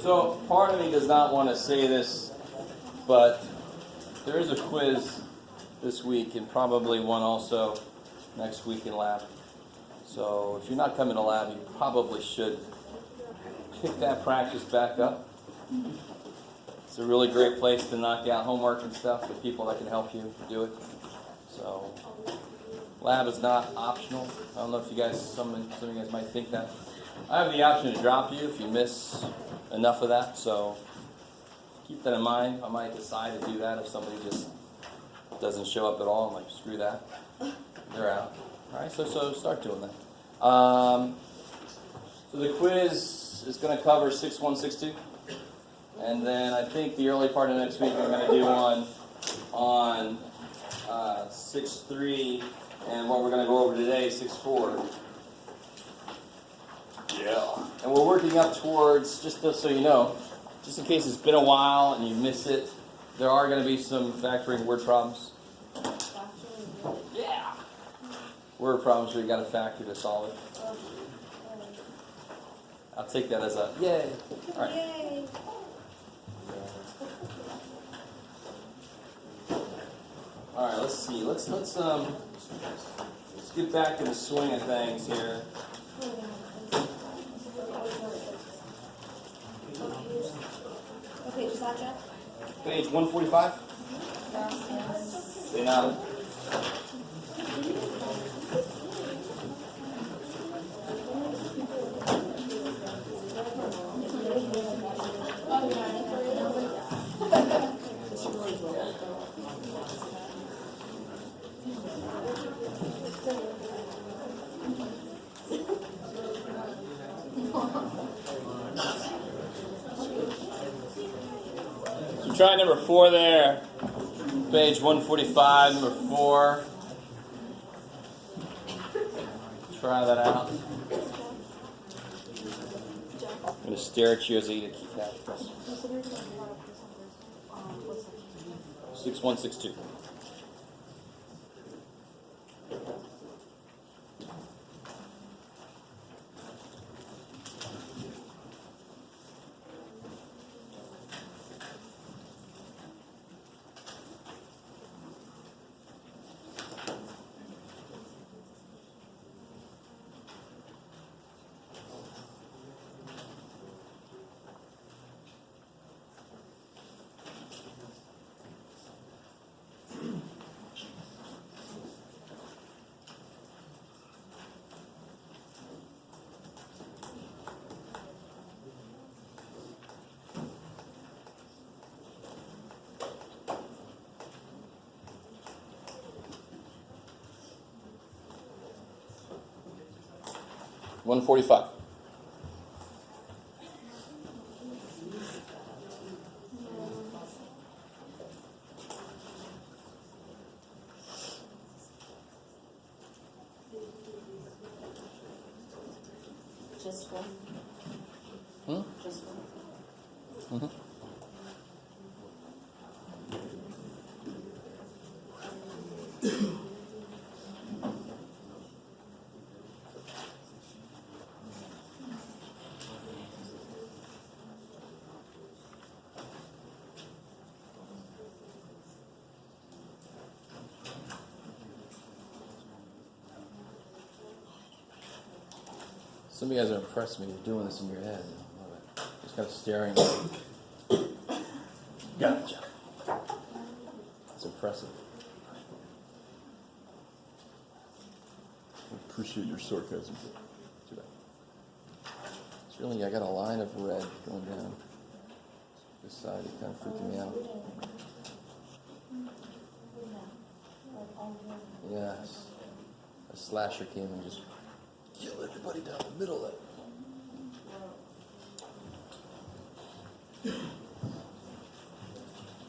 So part of me does not want to say this, but there is a quiz this week and probably one also next week in lab. So if you're not coming to lab, you probably should pick that practice back up. It's a really great place to knock out homework and stuff with people that can help you do it. So lab is not optional. I don't know if you guys, some of you guys might think that. I have the option to drop you if you miss enough of that, so keep that in mind. I might decide to do that if somebody just doesn't show up at all. I'm like, screw that. They're out. All right, so start doing that. So the quiz is going to cover 6162. And then I think the early part of next week we're going to do one on 6.3, and what we're going to go over today, 6.4. Yeah. And we're working up towards, just so you know, just in case it's been a while and you miss it, there are going to be some factoring word problems. Yeah. Word problems where you got a factor to solve it. I'll take that as a yay. All right. Yay. All right, let's see. Let's get back to the swing of things here. What page is that, Jeff? Page 145. Yes. They nodded. So try number 4 there. Page 145, number 4. Try that out. I'm going to stare at you as I eat a Kit Kat. 6162. $145. Just one. Just one. Mm-hmm. Some of you guys are impressed me. You're doing this in your head. I love it. Just kind of staring at me. Gotcha. It's impressive. I appreciate your sarcasm. Too bad. It's really, I got a line of red going down this side. It kind of freaking me out. Yes. A slasher came and just kill everybody down the middle of it.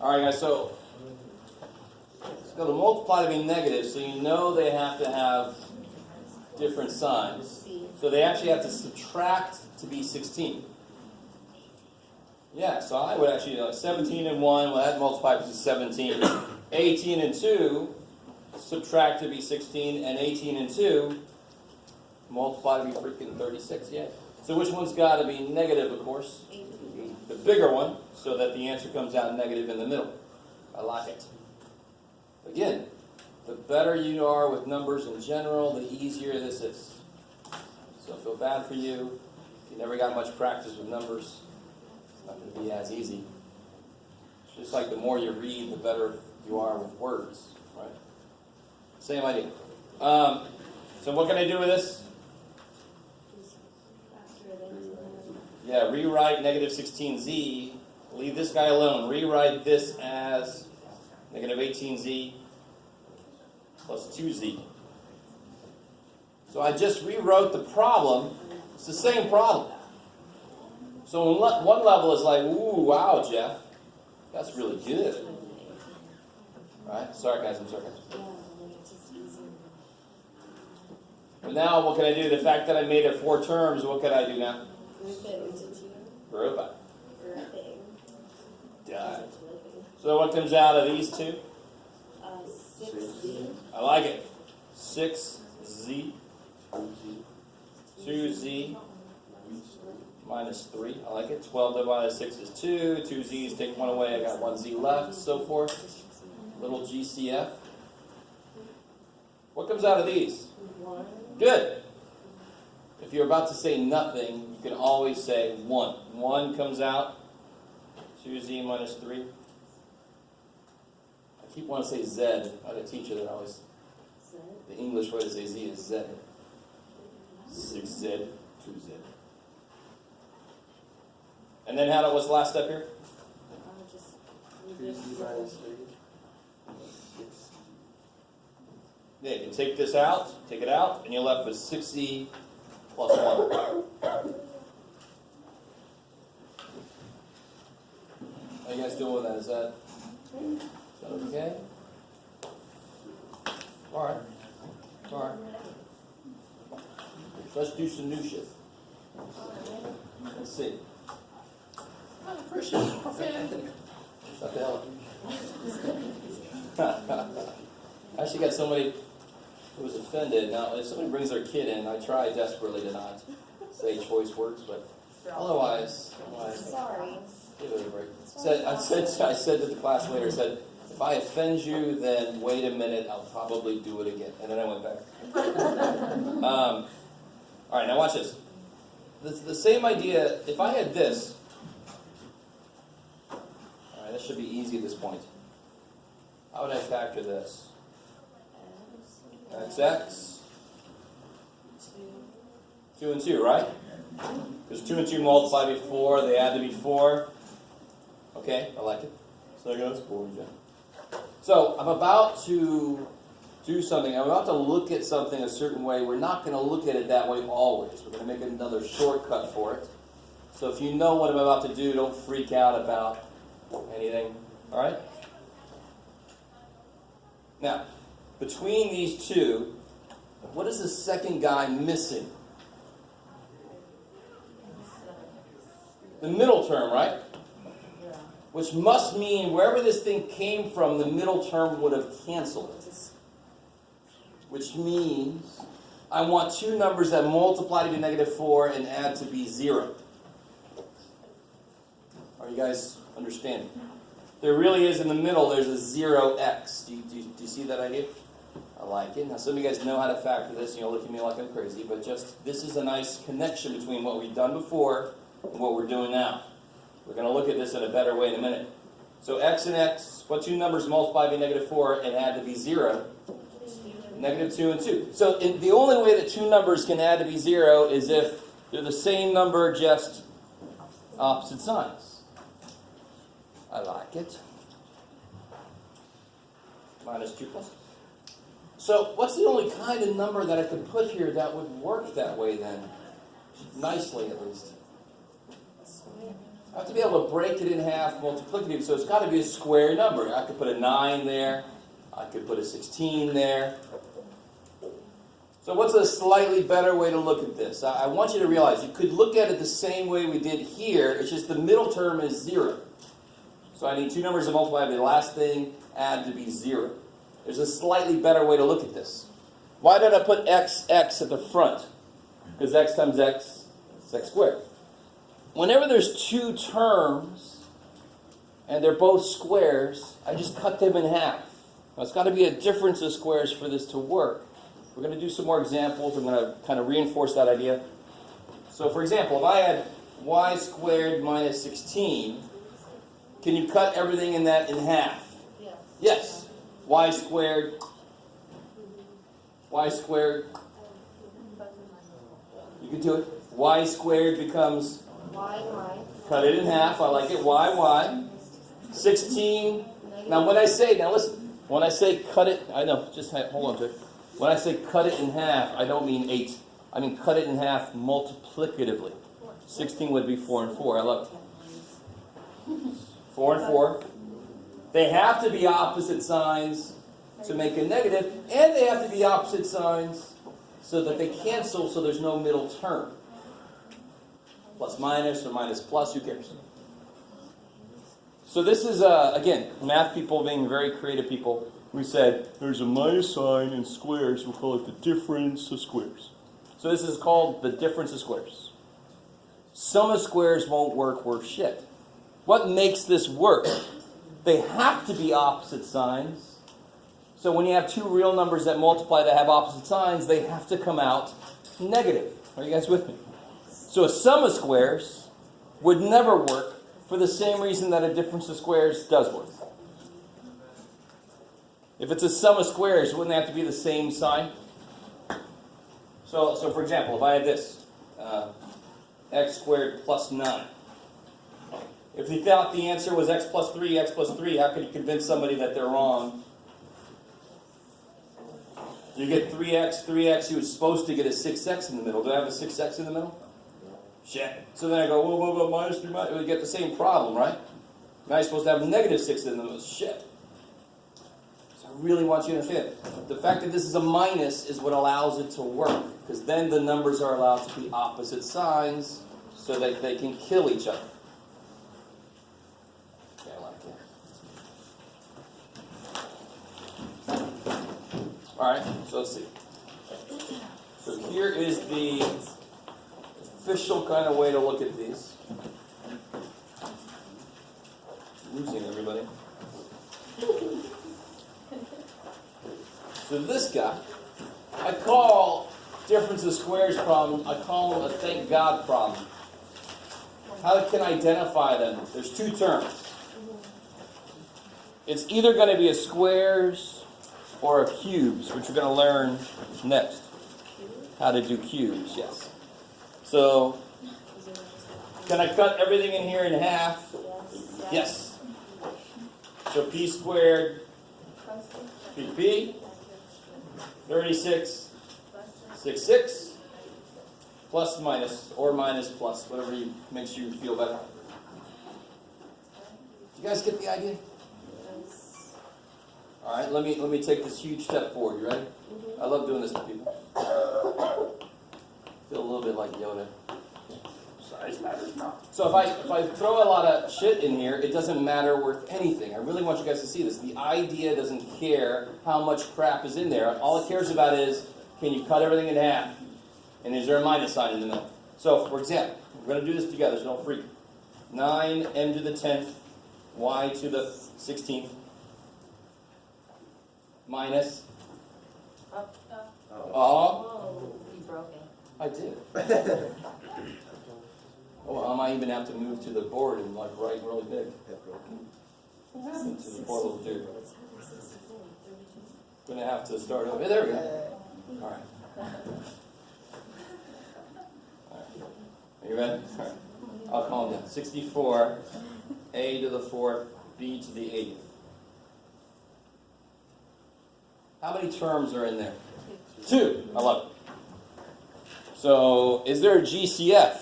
All right, guys, so let's go to multiply to be negative, so you know they have to have different signs. So they actually have to subtract to be 16. Yeah, so I would actually, 17 and 1, well, that multiplies to 17. 18 and 2, subtract to be 16, and 18 and 2, multiply to be freaking 36, yeah. So which one's got to be negative, of course? the bigger one so that the answer comes out negative in the middle. I like it. Again, the better you are with numbers in general, the easier this is. So I feel bad for you. If you never got much practice with numbers, it's not going to be as easy. Just like the more you read, the better you are with words, right? Same idea. So what can I do with this? Yeah, rewrite negative 16z. Leave this guy alone. Rewrite this as negative 18z plus 2z. So I just rewrote the problem. It's the same problem. So on one level is like, ooh, wow, Jeff. That's really good. Right? Sarcasm, sarcasm. But now what can I do? The fact that I made it 4 terms, what can I do now? Group it. Done. So what comes out of these two? 6z. I like it. 6z. 2z minus 3. I like it. 12 divided by 6 is 2. 2 z's, take 1 away. I got 1 z left. So forth. Little GCF. What comes out of these? 1. Good. If you're about to say nothing, you can always say 1. 1 comes out. 2z minus 3. I keep wanting to say Z. I had a teacher that always, the English way to say Z is Z. 6z, 2z. And then what's the last step here? Just 2z minus 3. 6. Yeah, you can take this out, take it out, and you're left with 6z plus 1. How you guys doing with that? Is that okay? Alright. Alright. Let's do some new shit. Let's see. Christian. Shut the hell up. I actually got somebody who was offended. Now, if somebody brings their kid in, I try desperately to not say choice words, but otherwise, sorry. give it a break. I said to the class later, if I offend you, then wait a minute, I'll probably do it again. And then I went back. All right, now watch this. The same idea, if I had this, all right, that should be easy at this point. How would I factor this? XX. 2 and 2, right? Because 2 and 2 multiply to be 4, they add to be 4. Okay, I like it. So there goes 4 again. So I'm about to do something. I'm about to look at something a certain way. We're not going to look at it that way always. We're going to make another shortcut for it. So if you know what I'm about to do, don't freak out about anything. All right? Now, between these two, what is the second guy missing? The middle term, right? Which must mean wherever this thing came from, the middle term would have canceled. Which means I want 2 numbers that multiply to be negative 4 and add to be 0. Are you guys understanding? There really is in the middle, there's a 0x. Do you see that idea? I like it. Now some of you guys know how to factor this, and you'll look at me like I'm crazy, but just this is a nice connection between what we've done before and what we're doing now. We're going to look at this in a better way in a minute. So x and x, what 2 numbers multiply to be negative 4 and add to be 0? Negative 2 and 2. So the only way that 2 numbers can add to be 0 is if they're the same number, just opposite signs. I like it. Minus 2 plus. So what's the only kind of number that I could put here that would work that way then? Nicely at least. I have to be able to break it in half, multiplicative, so it's got to be a square number. I could put a 9 there. I could put a 16 there. So what's a slightly better way to look at this? I want you to realize you could look at it the same way we did here. It's just the middle term is 0. So I need 2 numbers to multiply by the last thing, add to be 0. There's a slightly better way to look at this. Why did I put x at the front? Because x times x is x squared. whenever there's two terms and they're both squares, I just cut them in half. Now, it's got to be a difference of squares for this to work. We're going to do some more examples. I'm going to kind of reinforce that idea. So, for example, if I had y squared minus 16, can you cut everything in that in half? Yes. Yes. Y squared. Y squared. You can do it. Y squared becomes, Y. cut it in half. I like it. Y. 16. Now, when I say, now listen, when I say cut it, I know, just hold on to it. When I say cut it in half, I don't mean 8. I mean cut it in half multiplicatively. 16 would be 4 and 4. I love it. 4 and 4. They have to be opposite signs to make a negative, and they have to be opposite signs so that they cancel, so there's no middle term. Plus minus or minus plus, who cares? So this is, again, math people being very creative people. We said, there's a minus sign in squares. We'll call it the difference of squares. So this is called the difference of squares. Sum of squares won't work worth shit. What makes this work? They have to be opposite signs. So when you have two real numbers that multiply that have opposite signs, they have to come out negative. Are you guys with me? So a sum of squares would never work for the same reason that a difference of squares does work. If it's a sum of squares, wouldn't they have to be the same sign? So for example, if I had this, x squared plus 9. If you thought the answer was x plus 3, how could you convince somebody that they're wrong? You get 3x, you were supposed to get a 6x in the middle. Do I have a 6x in the middle? Shit. So then I go, whoa, minus 3, minus. We get the same problem, right? Now you're supposed to have a negative 6 in the middle. Shit. So I really want you to understand. The fact that this is a minus is what allows it to work. Because then the numbers are allowed to be opposite signs so that they can kill each other. Yeah, I like that. Alright, so let's see. So here is the official kind of way to look at these. Losing everybody. So this guy, I call difference of squares problem, I call them a thank God problem. How can I identify them? There's two terms. It's either going to be a squares or a cubes, which we're going to learn next. How to do cubes, yes. So, can I cut everything in here in half? Yes. So p squared, p, 36, 6, plus minus, or minus plus, whatever makes you feel better. Do you guys get the idea? All right, let me take this huge step forward. You ready? I love doing this to people. Feel a little bit like Yoda. Size matters not. So if I throw a lot of shit in here, it doesn't matter worth anything. I really want you guys to see this. The idea doesn't care how much crap is in there. All it cares about is, can you cut everything in half? And is there a minus sign in the middle? So, for example, we're going to do this together, so don't freak. 9 m to the 10th, y to the 16th, minus. Oh, you broke it. I did. Oh, I might even have to move to the board and like write really big. Into the poor little dude. Gonna have to start over. There we go. All right. Are you ready? All right. I'll calm down. 64, a to the 4th, b to the 80th. How many terms are in there? 2. I love it. So, is there a GCF?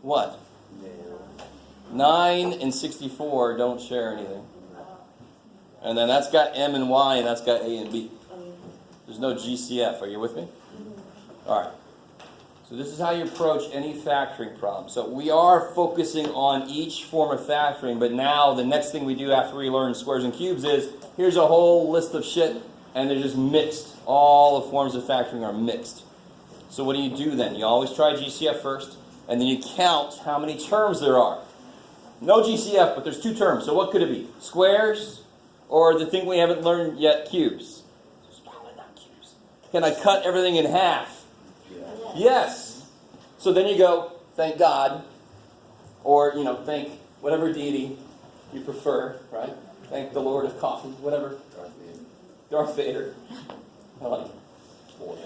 What? 9 and 64 don't share anything. And then that's got M and Y, and that's got A and B. There's no GCF. Are you with me? All right. So this is how you approach any factoring problem. So we are focusing on each form of factoring, but now the next thing we do after we learn squares and cubes is, here's a whole list of shit, and they're just mixed. All the forms of factoring are mixed. So what do you do then? You always try GCF first, and then you count how many terms there are. No GCF, but there's two terms. So what could it be? Squares, or the thing we haven't learned yet, cubes? It's probably not cubes. Can I cut everything in half? Yes. So then you go, thank God, or, thank whatever deity you prefer, right? Thank the Lord of Coffee, whatever. Darth Vader. I like it. Boy,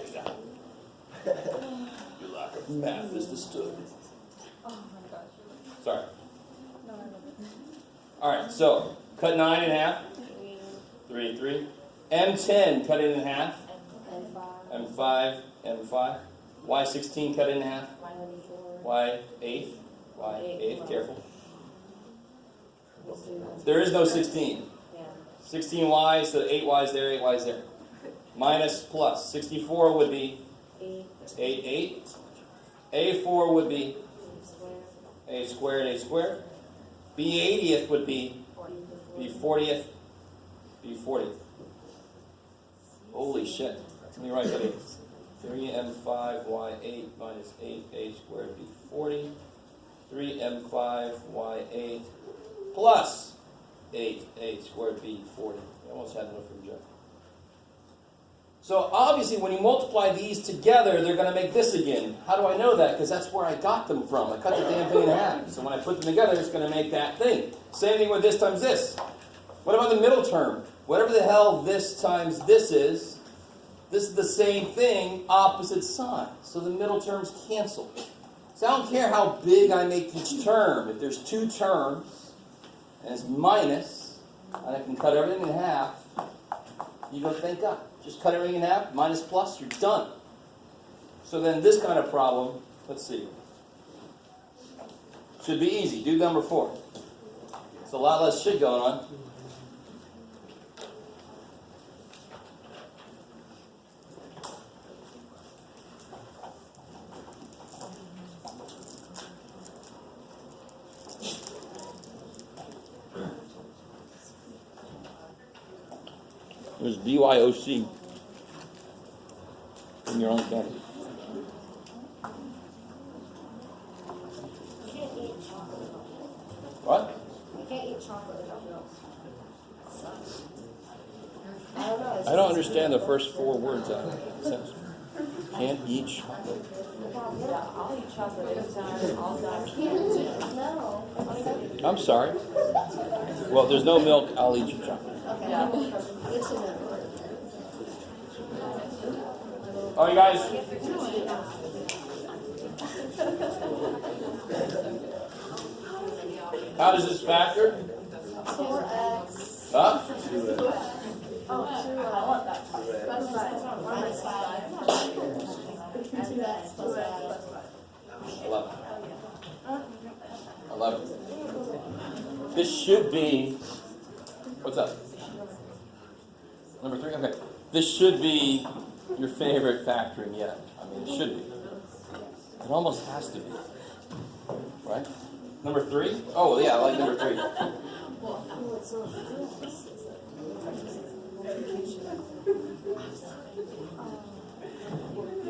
your lack of math is understood. Oh my gosh. Sorry. All right, so cut 9 in half. 3. M10, cut it in half. M5, M5. Y16, cut it in half. Y8. Y8, careful. There is no 16. 16y, so 8y's there, 8y's there. Minus plus. 64 would be 8. A4 would be A squared. B80th would be B40th. B40th. Holy shit. Let me write that in. 3m5y8 minus 8a squared B40. 3m5y8 plus 8a squared B40. I almost had enough from Jeff. So obviously when you multiply these together, they're going to make this again. How do I know that? Because that's where I got them from. I cut the damn thing in half. So when I put them together, it's going to make that thing. Same thing with this times this. What about the middle term? Whatever the hell this times this is the same thing, opposite sign. So the middle terms cancel. So I don't care how big I make each term. If there's two terms, and it's minus, and I can cut everything in half, you go, thank God. Just cut everything in half, minus plus, you're done. So then this kind of problem, let's see. Should be easy. Do number 4. It's a lot less shit going on. There's BYOC in your own candy. You can't eat chocolate. What? You can't eat chocolate without milk. I don't know. I don't understand the first 4 words out of the sentence. Can't eat chocolate. Yeah, I'll eat chocolate anytime, all the time. No. I'm sorry. Well, there's no milk, I'll eat your chocolate. Okay. Yeah. It's a no. Oh, you guys? How does this factor? 4x. Huh? Oh, 2x. I want that. Plus 5. Minus 5. And that's plus 5. 11. This should be, what's up? Number 3? Okay. This should be your favorite factoring yet. I mean, it should be. It almost has to be. Right? Number 3? Oh, yeah, I like number 3.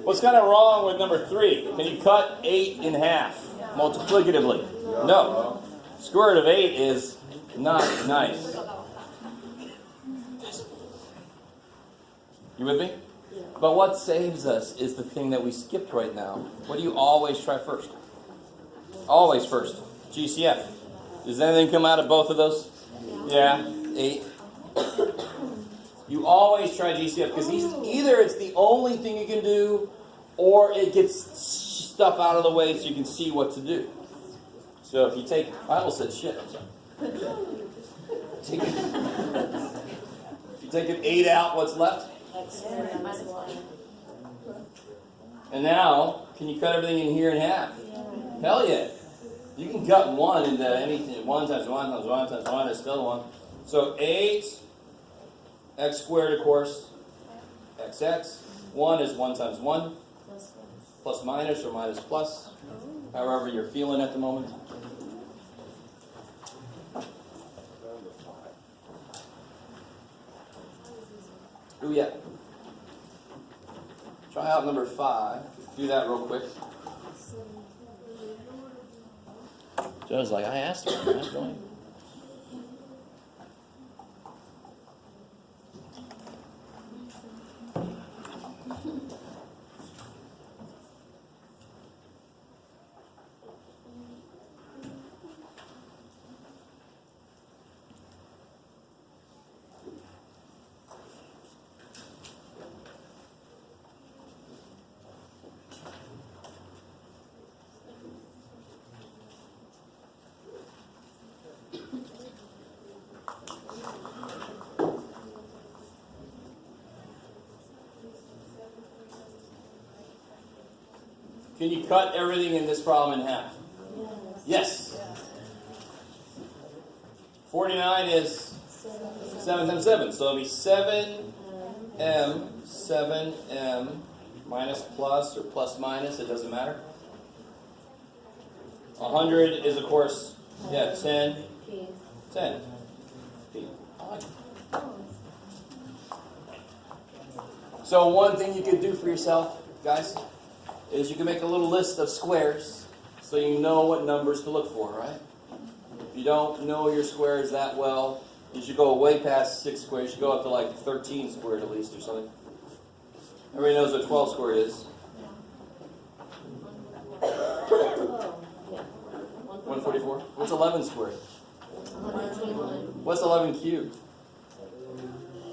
What's kind of wrong with number 3? Can you cut 8 in half multiplicatively? No. Square root of 8 is not nice. You with me? But what saves us is the thing that we skipped right now. What do you always try first? Always first. GCF. Does anything come out of both of those? Yeah. 8. You always try GCF because either it's the only thing you can do or it gets stuff out of the way so you can see what to do. So if you take, I almost said shit, I'm sorry. If you take an 8 out, what's left? And now, can you cut everything in here in half? Hell yeah. You can cut 1 into anything. 1 times 1 times 1 times 1 is still 1. So 8, x squared, of course, xx. 1 is 1 times 1. Plus minus or minus plus. However you're feeling at the moment. Ooh, yeah. Try out number 5. Do that real quick. Joe's like, I asked him. I'm not going. Can you cut everything in this problem in half? Yes. 49 is 7 times 7. So it'll be 7m minus plus or plus minus. It doesn't matter. 100 is, of course, 10. 10. P. I like it. So one thing you could do for yourself, guys, is you can make a little list of squares so you know what numbers to look for, right? If you don't know your squares that well, you should go way past 6 squares. You should go up to like 13 squared at least or something. Everybody knows what 12 squared is. 144. What's 11 squared? 121. What's 11 cubed?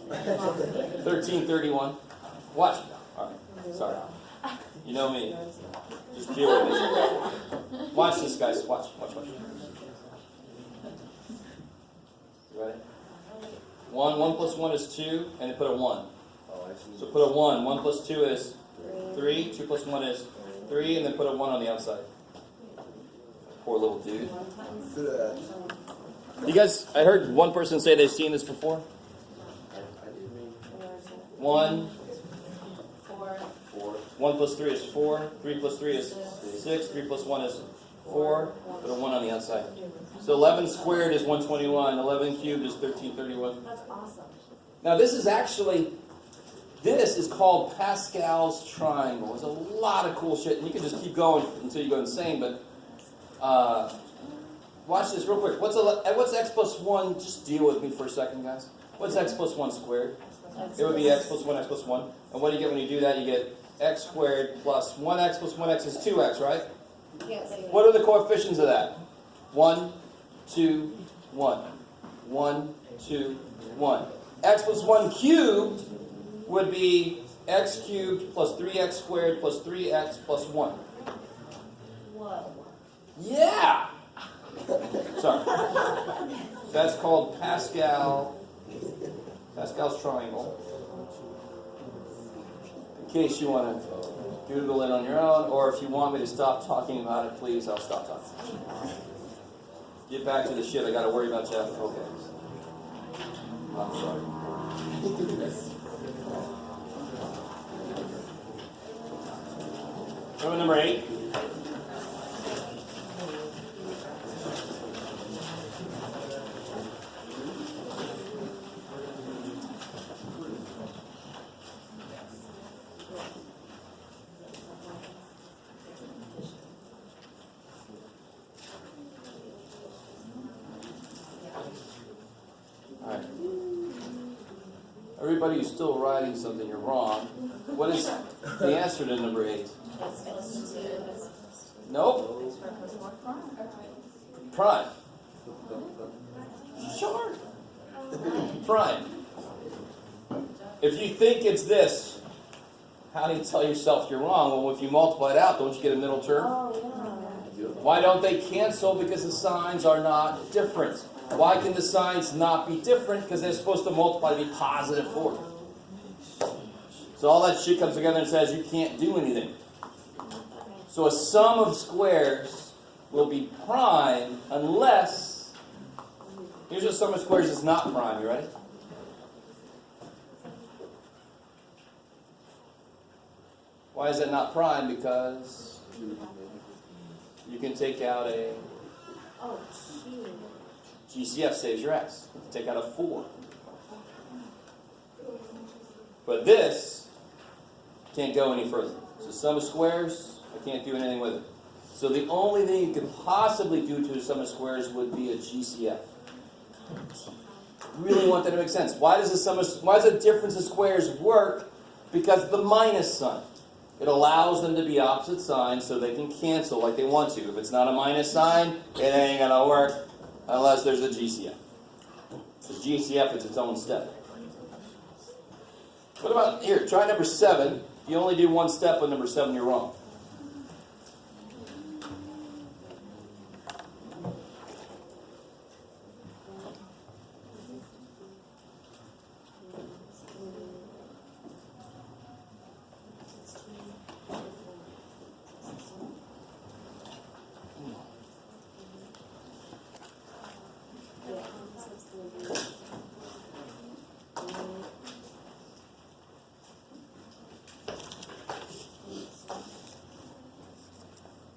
1331. Watch. All right. Sorry. You know me. Just deal with it. Watch this, guys. Watch. You ready? 1 plus 1 is 2, and then put a 1. So put a 1. 1 plus 2 is 3. 2 plus 1 is 3, and then put a 1 on the outside. Poor little dude. You guys, I heard one person say they've seen this before. 1. 1 plus 3 is 4. 3 plus 3 is 6. 3 plus 1 is 4. Put a 1 on the outside. So 11 squared is 121. 11 cubed is 1331. That's awesome. Now this is called Pascal's triangle. There's a lot of cool shit. And you can just keep going until you go insane. But watch this real quick. What's x plus 1? Just deal with me for a second, guys. What's x plus 1 squared? It would be x plus 1, x plus 1. And what do you get when you do that? You get x squared plus 1x plus 1x is 2x, right? Yes. What are the coefficients of that? 1, 2, 1. 1, 2, 1. X plus 1 cubed would be x cubed plus 3x squared plus 3x plus 1. Whoa. Yeah! Sorry. That's called Pascal's triangle. In case you want to Google it on your own, or if you want me to stop talking about it, please, I'll stop talking. Get back to the shit. I got to worry about Jeff. Okay. I'm sorry. Remember number 8? Everybody who's still writing something, you're wrong. What is the answer to number 8? Nope. Prime. Sure. Prime. If you think it's this, how do you tell yourself you're wrong? Well, if you multiply it out, don't you get a middle term? Why don't they cancel? Because the signs are not different. Why can the signs not be different? Because they're supposed to multiply to be positive 4. So all that shit comes together and says you can't do anything. So a sum of squares will be prime unless... Here's a sum of squares that's not prime. You ready? Why is it not prime? Because you can take out a... Oh, shoot. GCF saves your x. Take out a 4. But this Can't go any further. So sum of squares, I can't do anything with it. So the only thing you could possibly do to a sum of squares would be a GCF. Really want that to make sense. Why does the difference of squares work? Because of the minus sign. It allows them to be opposite signs so they can cancel like they want to. If it's not a minus sign, it ain't going to work unless there's a GCF. The GCF is its own step. What about here? Try number 7. If you only do one step on number 7, you're wrong.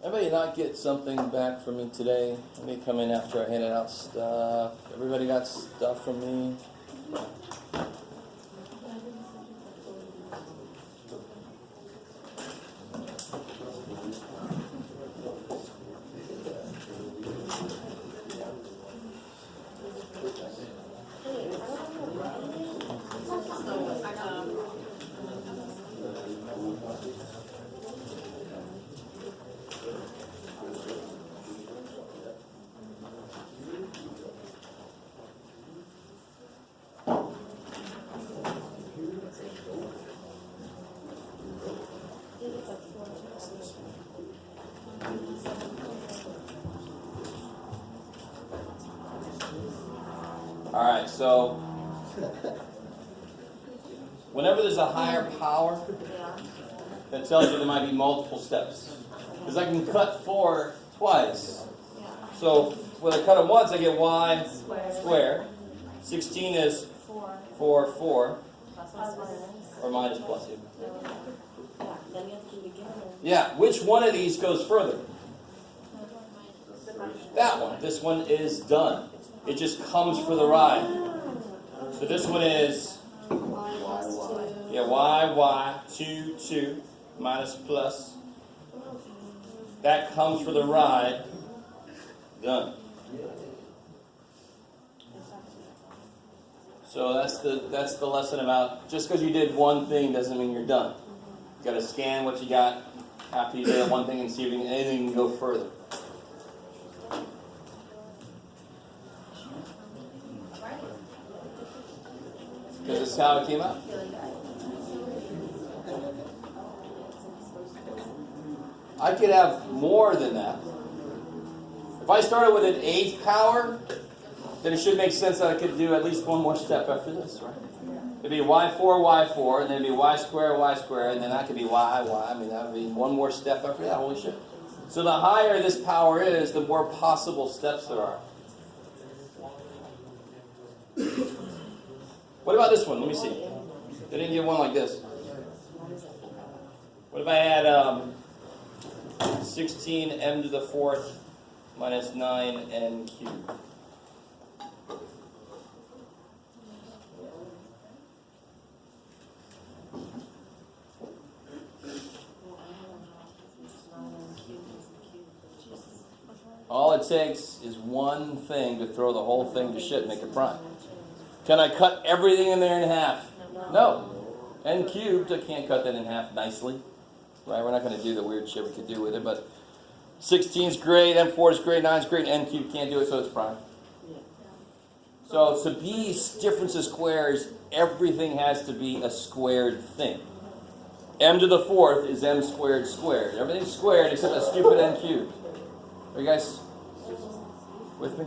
Everybody not get something back from me today? Let me come in after I handed out stuff. Everybody got stuff from me? Alright, so whenever there's a higher power, that tells you there might be multiple steps. Because I can cut 4 twice. So when I cut them once, I get y squared. 16 is 4, or minus plus. Yeah, which one of these goes further? That one. This one is done. It just comes for the ride. So this one is, y, 2, minus plus. That comes for the ride. Done. So that's the lesson about just because you did one thing doesn't mean you're done. You got to scan what you got after you did that one thing and see if anything can go further. Because this is how it came out. I could have more than that. If I started with an 8th power, then it should make sense that I could do at least one more step after this, right? It'd be y4, and then it'd be y squared, and then that could be y. I mean, that would be one more step after that. Holy shit. So the higher this power is, the more possible steps there are. What about this one? Let me see. They didn't give one like this. What if I had 16m to the 4th minus 9n cubed? All it takes is one thing to throw the whole thing to shit and make it prime. Can I cut everything in there in half? No. N cubed, I can't cut that in half nicely. Right? We're not going to do the weird shit we could do with it, but 16 is great, M4 is great, 9 is great, N cubed can't do it, so it's prime. So to be difference of squares, everything has to be a squared thing. M to the 4th is M squared squared. Everything's squared except a stupid N cubed. Are you guys with me?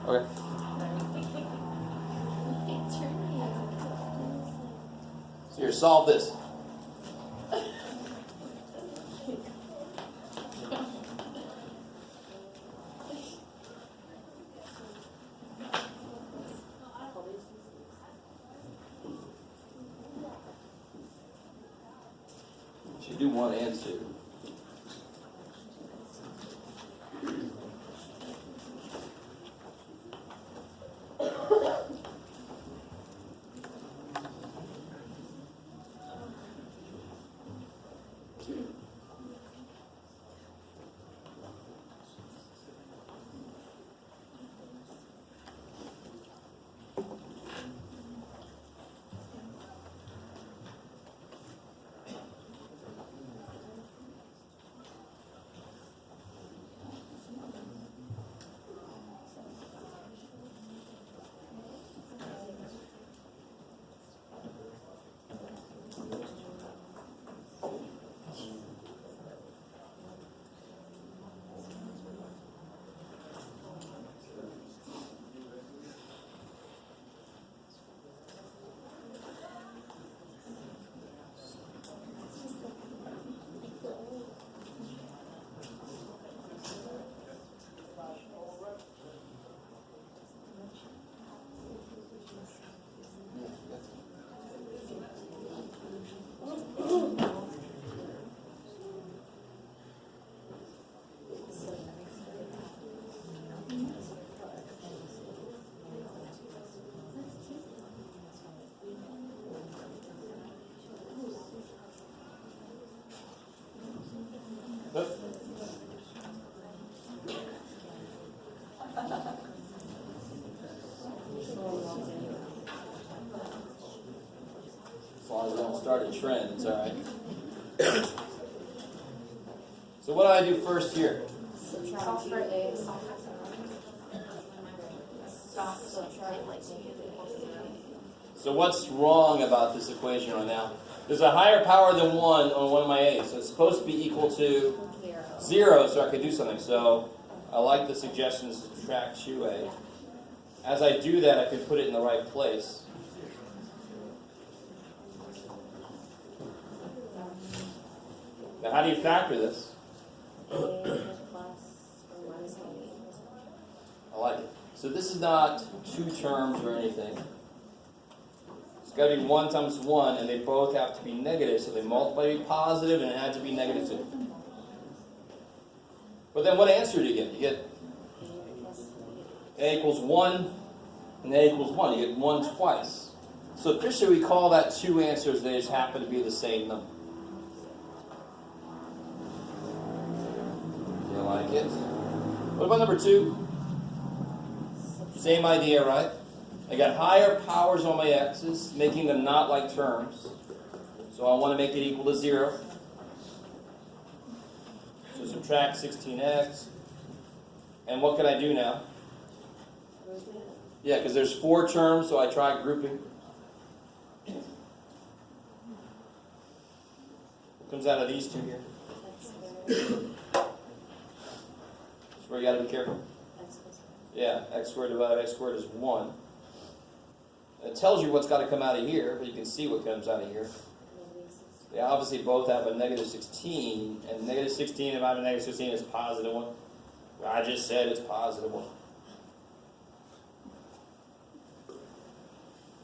Okay. So here, solve this. Should do 1 and 2. start a trend. It's all right. So what do I do first here? Subtract 2a. Subtract like So what's wrong about this equation right now? There's a higher power than 1 on one of my a's, so it's supposed to be equal to 0 so I can do something. So I like the suggestion to subtract 2a. As I do that, I can put it in the right place. Now how do you factor this? I like it. So this is not two terms or anything. It's got to be 1 times 1, and they both have to be negative. So they multiply to be positive, and it had to be negative 2. But then what answer do you get? You get a equals 1, and a equals 1. You get 1 twice. So officially we call that two answers. They just happen to be the same number. You like it? What about number 2? Same idea, right? I got higher powers on my x's, making them not like terms. So I want to make it equal to 0. So subtract 16x. And what can I do now? Yeah, because there's 4 terms, so I try grouping. What comes out of these two here? That's where you got to be careful. Yeah, x squared divided by x squared is 1. It tells you what's got to come out of here, but you can see what comes out of here. They obviously both have a negative 16, and negative 16, if I have a negative 16, is positive 1. I just said it's positive 1.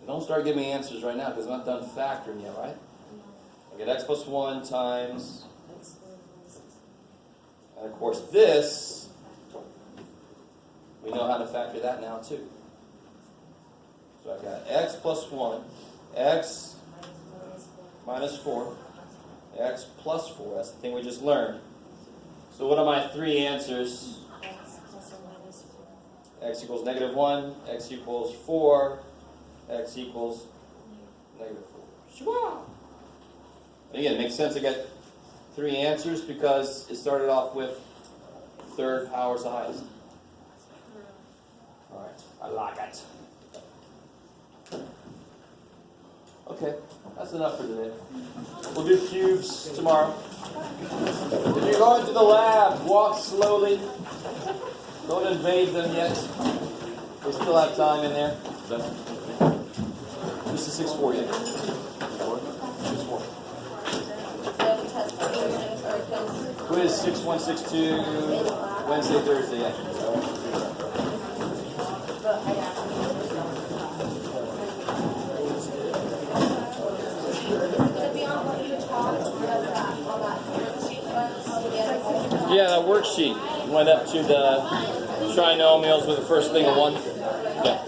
Don't start giving me answers right now, because I'm not done factoring yet, right? I get x plus 1 times, and of course this, we know how to factor that now too. So I've got x plus 1, x minus 4, x plus 4. That's the thing we just learned. So what are my 3 answers? X equals negative 1, x equals 4, x equals negative 4. And again, it makes sense I got 3 answers because it started off with third power is the highest. All right, I like it. Okay, that's enough for today. We'll do cubes tomorrow. If you're going to the lab, walk slowly. Don't invade them yet. We still have time in there. This is 6-4 yet. 6-4. Quiz 6162, Wednesday, Thursday, yeah. Yeah, that worksheet went up to the trinomials with the first thing of 1. Yeah.